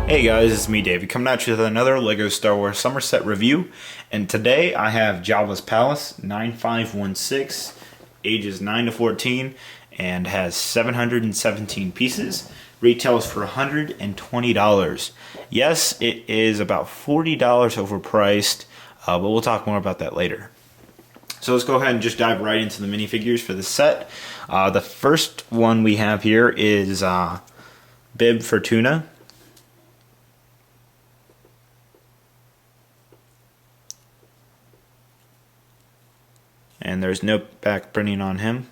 Hey guys, it's me David coming at you with another LEGO Star Wars Summer Set review, and today I have Jabba's Palace 9516, ages 9 to 14, and has 717 pieces. Retails for $120. Yes, it is about $40 overpriced, but we'll talk more about that later. So let's go ahead and just dive right into the minifigures for the set. The first one we have here is Bib Fortuna. And there's no back printing on him.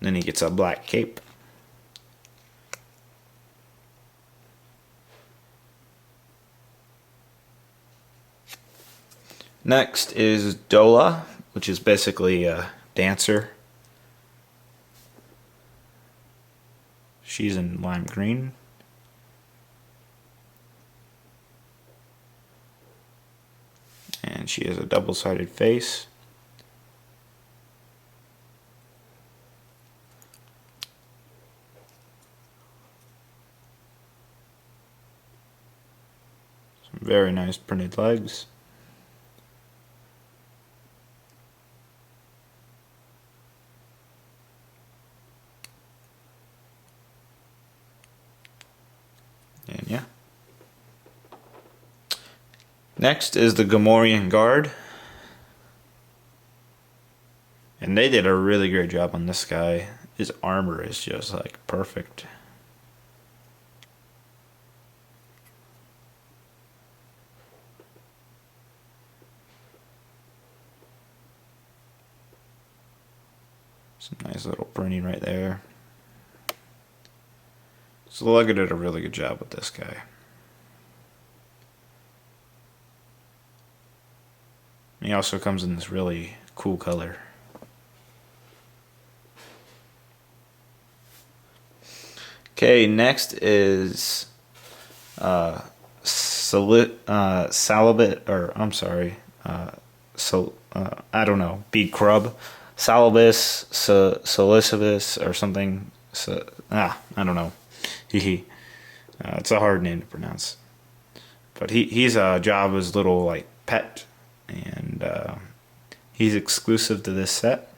Then he gets a black cape. Next is Dola, which is basically a dancer. She's in lime green. And she has a double-sided face. Some very nice printed legs. And yeah. Next is the Gamorrean Guard. And they did a really great job on this guy. His armor is just like perfect. Some nice little printing right there. So LEGO did a really good job with this guy. He also comes in this really cool color. Okay, next is Salabit, or I'm sorry, I don't know, Big Crub, Salabis, Solicibus, or something. I don't know. It's a hard name to pronounce. But he's Jabba's little like pet, and he's exclusive to this set.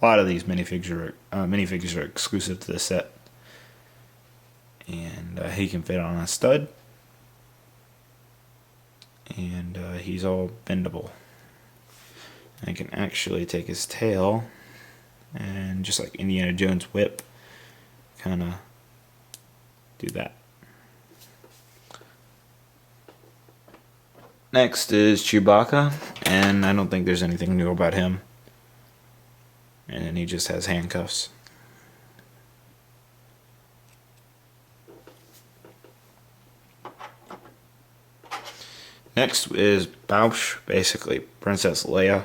A lot of these minifigures are exclusive to this set, and he can fit on a stud, and he's all bendable. I can actually take his tail and just like Indiana Jones whip, kind of do that. Next is Chewbacca, and I don't think there's anything new about him. And he just has handcuffs. Next is Bouch, basically Princess Leia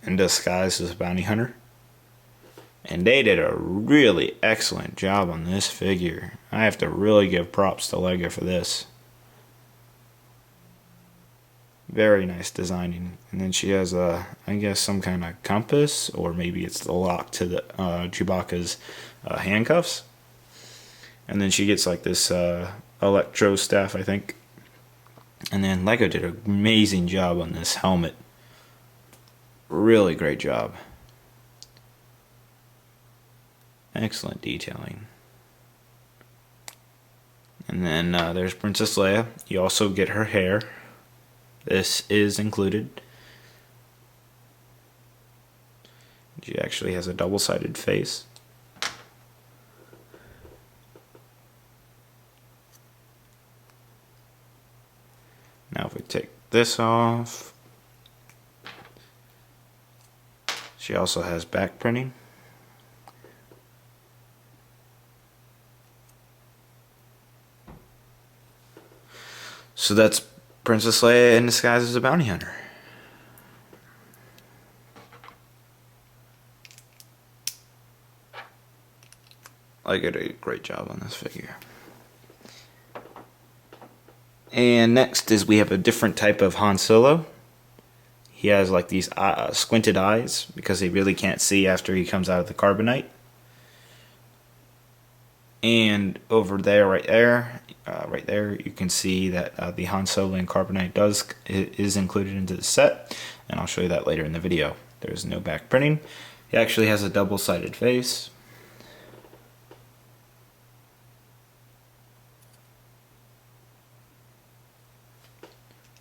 in disguise as a bounty hunter. And they did a really excellent job on this figure. I have to really give props to LEGO for this. Very nice designing. And then she has I guess some kind of compass, or maybe it's the lock to the Chewbacca's handcuffs. And then she gets like this electro staff, I think. And then LEGO did an amazing job on this helmet. Really great job. Excellent detailing. And then there's Princess Leia. You also get her hair. This is included. She actually has a double-sided face. Now if we take this off, she also has back printing. So that's Princess Leia in disguise as a bounty hunter. I did a great job on this figure. And next is we have a different type of Han Solo. He has like these squinted eyes because he really can't see after he comes out of the carbonite. And over there, right there, you can see that the Han Solo and Carbonite is included into the set, and I'll show you that later in the video. There's no back printing. He actually has a double-sided face.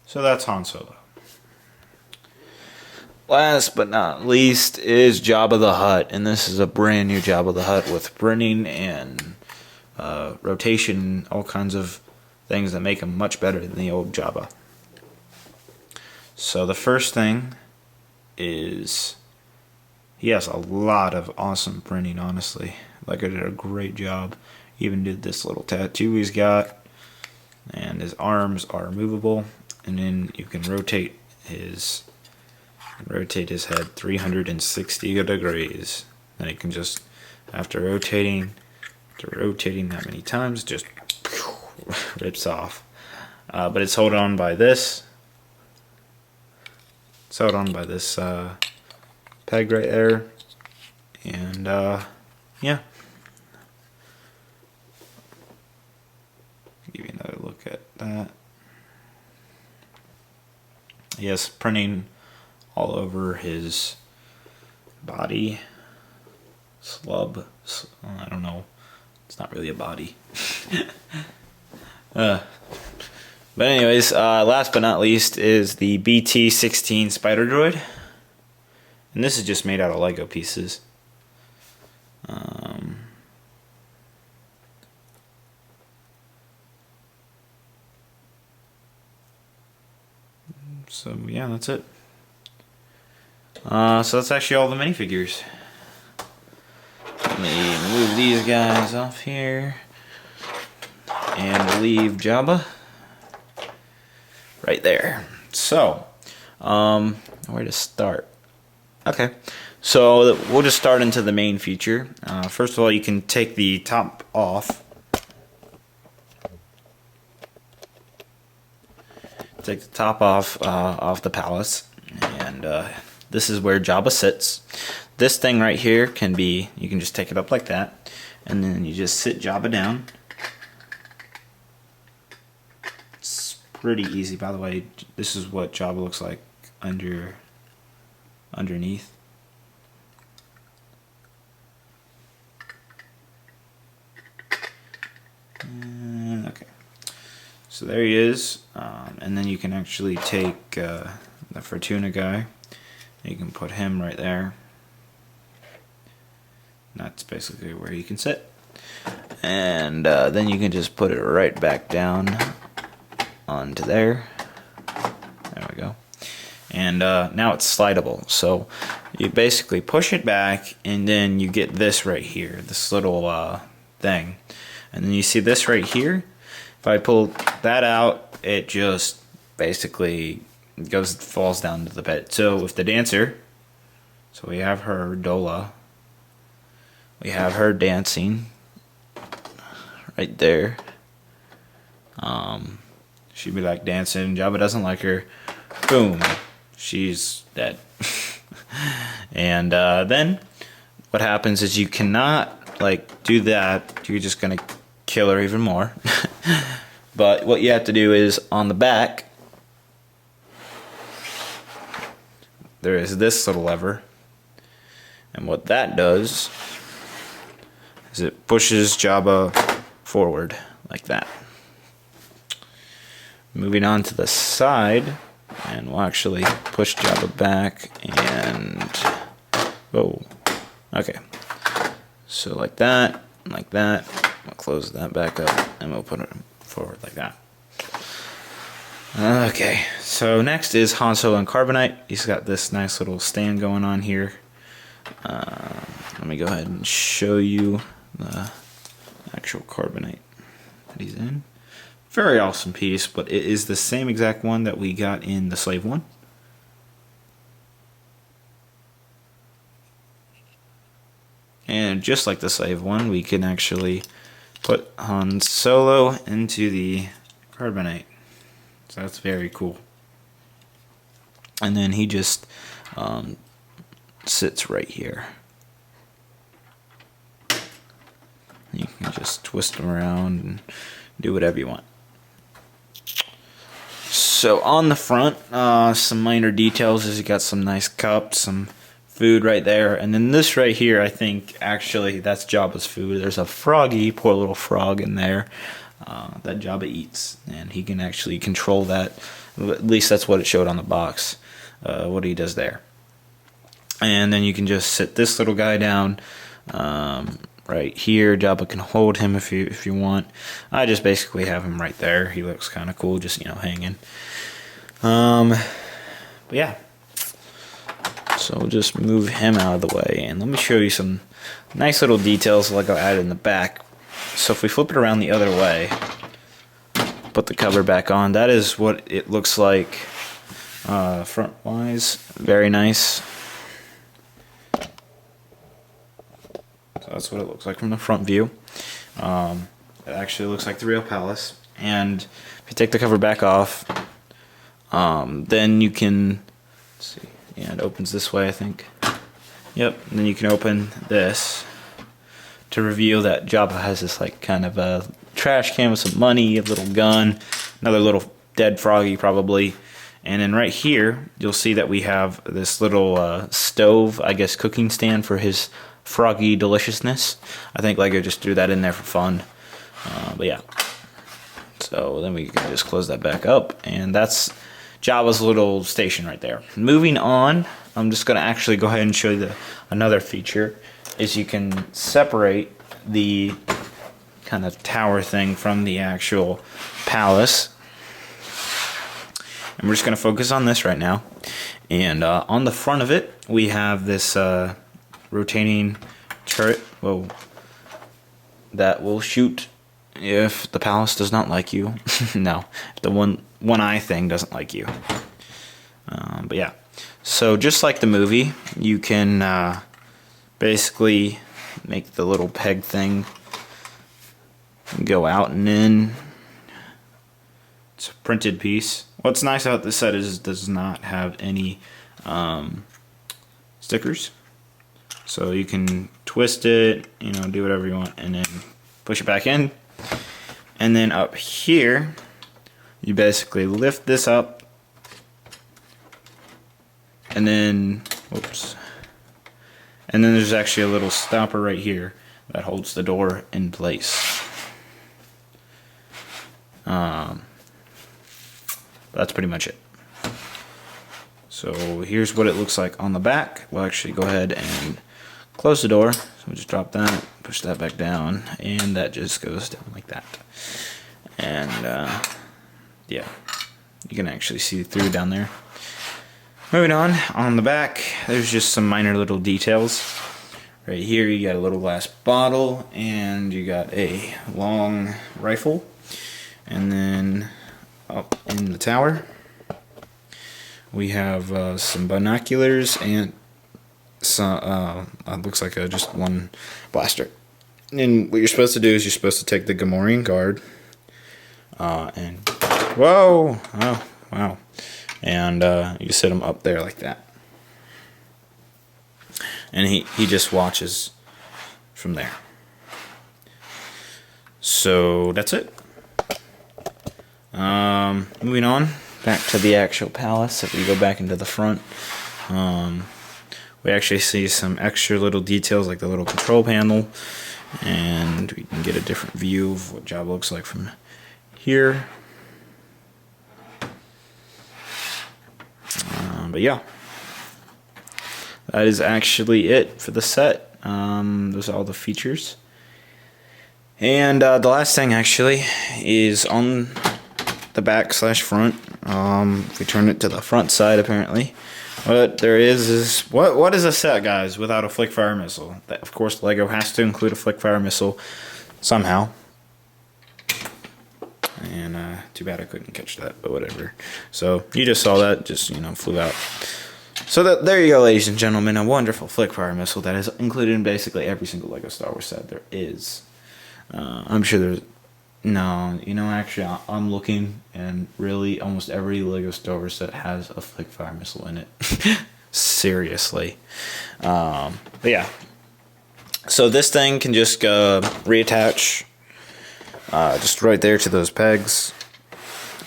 So that's Han Solo. Last but not least is Jabba the Hutt, and this is a brand new Jabba the Hutt with printing and rotation, all kinds of things that make him much better than the old Jabba. So the first thing is he has a lot of awesome printing, honestly. Like, I did a great job. Even did this little tattoo he's got, and his arms are movable, and then you can rotate his head 360 degrees. Then you can just, after rotating that many times, just rips off. But it's held on by this. It's held on by this peg right there, and yeah. Give you another look at that. Yes, printing all over his body. Slub. I don't know. It's not really a body. But anyways, last but not least is the BT-16 Spider Droid. And this is just made out of Lego pieces. So yeah, that's it. So that's actually all the minifigures. Let me move these guys off here and leave Jabba right there. So, where to start? Okay, so we'll just start into the main feature. First of all, you can take the top off. Take the top off the palace, and this is where Jabba sits. This thing right here can be, you can just take it up like that, and then you just sit Jabba down. It's pretty easy, by the way. This is what Jabba looks like underneath. Okay. So there he is, and then you can actually take the Fortuna guy, and you can put him right there. That's basically where you can sit, and then you can just put it right back down onto there. There we go. And now it's slidable, so you basically push it back, and then you get this right here, this little thing, and then you see this right here. If I pull that out, it just basically falls down to the bed. So if the dancer, so we have her, Dola, we have her dancing right there. She'd be like dancing, Jabba doesn't like her, boom, she's dead. And then what happens is you cannot like do that, you're just gonna kill her even more. But what you have to do is on the back there is this little lever, and what that does is it pushes Jabba forward like that. Moving on to the side, and we'll actually push Jabba back and oh, okay, so like that, like that. We'll close that back up and we'll put it forward like that. Okay, so next is Han Solo and Carbonite. He's got this nice little stand going on here. Let me go ahead and show you the actual Carbonite that he's in. Very awesome piece, but it is the same exact one that we got in the Slave one. And just like the Slave one, we can actually put Han Solo into the Carbonite. So that's very cool. And then he just sits right here. You can can just twist them around and do whatever you want. So on the front, some minor details is you got some nice cups, some food right there, and then this right here, I think actually that's Jabba's food. There's a froggy, poor little frog in there that Jabba eats, and he can actually control that. At least that's what it showed on the box, what he does there. And then you can just sit this little guy down right here. Jabba can hold him if you want. I just basically have him right there. He looks kind of cool, just hanging. But yeah. So we'll just move him out of the way, and let me show you some nice little details Lego added in the back. So if we flip it around the other way, put the cover back on, that is what it looks like front-wise. Very nice. So that's what it looks like from the front view. It actually looks like the real palace. And if you take the cover back off, then you can, let's see, yeah, it opens this way, I think. Yep, and then you can open this to reveal that Jabba has this like kind of a trash can with some money, a little gun, another little dead froggy probably. And then right here, you'll see that we have this little stove, I guess cooking stand for his froggy deliciousness. I think Lego just threw that in there for fun. But yeah. So then we can just close that back up, and that's Jabba's little station right there. Moving on, I'm just going to actually go ahead and show you another feature, is you can separate the kind of tower thing from the actual palace. And we're just going to focus on this right now. And on the front of it, we have this rotating turret. Whoa. That will shoot if the palace does not like you. No, the one eye thing doesn't like you. But yeah, so just like the movie, you can basically make the little peg thing go out and in. It's a printed piece. What's nice about this set is it does not have any stickers, so you can twist it, do whatever you want, and then push it back in. And then up here, you basically lift this up, and then, whoops, and then there's actually a little stopper right here that holds the door in place. That's pretty much it. So here's what it looks like on the back. We'll actually go ahead and close the door. So we'll just drop that, push that back down, and that just goes down like that. And yeah, you can actually see through down there. Moving on the back, there's just some minor little details. Right here you got a little glass bottle, and you got a long rifle. And then up in the tower, we have some binoculars and some, looks like just one blaster. And what you're supposed to do is you're supposed to take the Gamorrean guard, and whoa, oh wow, and you set him up there like that, and he just watches from there. So that's it. Moving on back to the actual palace. If we go back into the front, we actually see some extra little details like the little control panel, and we can get a different view of what Jabba looks like from here. But yeah, that is actually it for the set. Those are all the features. And the last thing actually is on the back / front. If we turn it to the front side, apparently, what there is what is a set, guys, without a flick fire missile? That, of course, Lego has to include a flick fire missile somehow. And too bad I couldn't catch that, but whatever. So you just saw that, just flew out. So there you go, ladies and gentlemen, a wonderful flick fire missile that is included in basically every single Lego Star Wars set there is. I'm sure there's no, actually I'm looking, and really almost every Lego Star Wars set has a flick fire missile in it. Seriously. But yeah, So this thing can just reattach just right there to those pegs,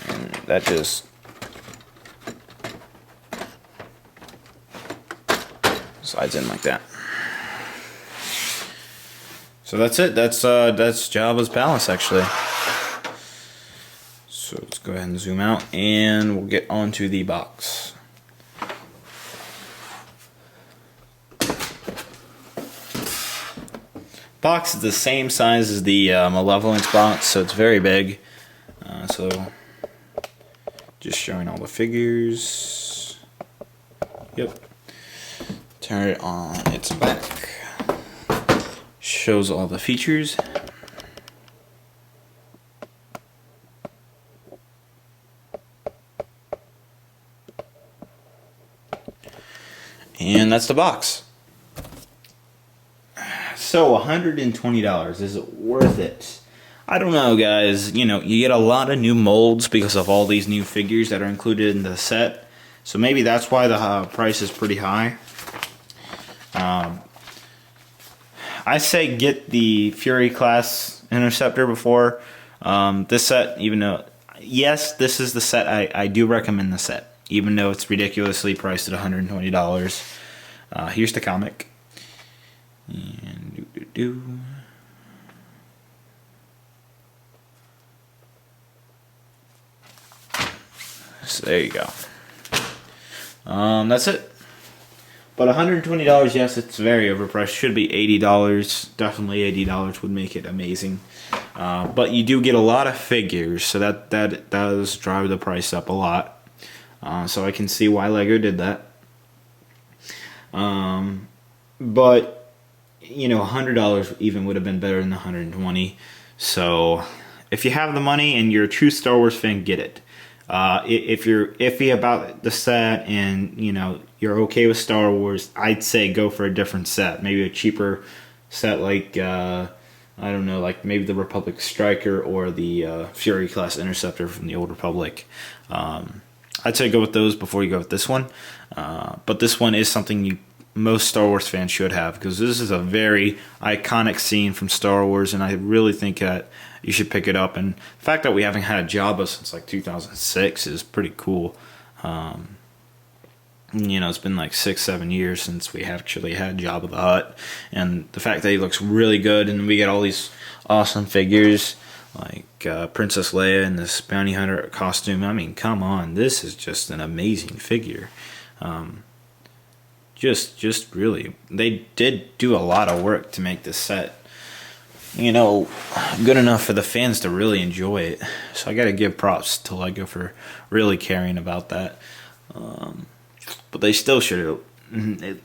and that just slides in like that. So that's it. That's Jabba's palace, actually. So let's go ahead and zoom out, and we'll get onto the box. Box is the same size as the Malevolence box, so it's very big. So just showing all the figures. Yep. Turn it on its back. Shows all the features. And that's the box. So $120, is it worth it? I don't know, guys. You know, you get a lot of new molds because of all these new figures that are included in the set. So maybe that's why the price is pretty high. I say get the Fury class Interceptor before this set, even though, yes, this is the set. I do recommend the set, even though it's ridiculously priced at $120. Here's the comic. And so there you go. That's it. But $120, yes, it's very overpriced. Should be $80. Definitely $80 would make it amazing. But you do get a lot of figures, so that does drive the price up a lot. So I can see why Lego did that. But you know, $100 even would have been better than the $120. So if you have the money and you're a true Star Wars fan, get it. If you're iffy about the set and you know you're okay with Star Wars, I'd say go for a different set. Maybe a cheaper set like I don't know, like maybe the Republic Striker or the Fury class Interceptor from the Old Republic. I'd say go with those before you go with this one. But this one is something most Star Wars fans should have, because this is a very iconic scene from Star Wars, and I really think that you should pick it up. And the fact that we haven't had Jabba since like 2006 is pretty cool. You know, it's been like 6-7 years since we actually had Jabba the Hutt, and the fact that he looks really good, and we get all these awesome figures like Princess Leia in this bounty hunter costume. I mean, come on, this is just an amazing figure. Just really, they did do a lot of work to make this set, you know, good enough for the fans to really enjoy it. So I gotta give props to Lego for really caring about that. But they still should have,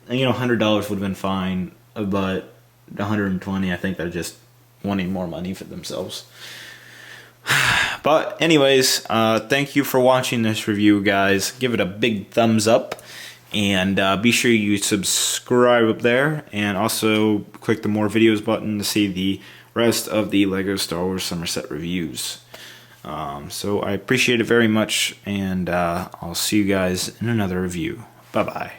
you know, $100 would have been fine, but $120, I think they're just wanting more money for themselves. But anyways, thank you for watching this review, guys. Give it a big thumbs up. And be sure you subscribe up there, and also click the more videos button to see the rest of the Lego Star Wars Summer Set reviews. So I appreciate it very much, and I'll see you guys in another review. Bye-bye.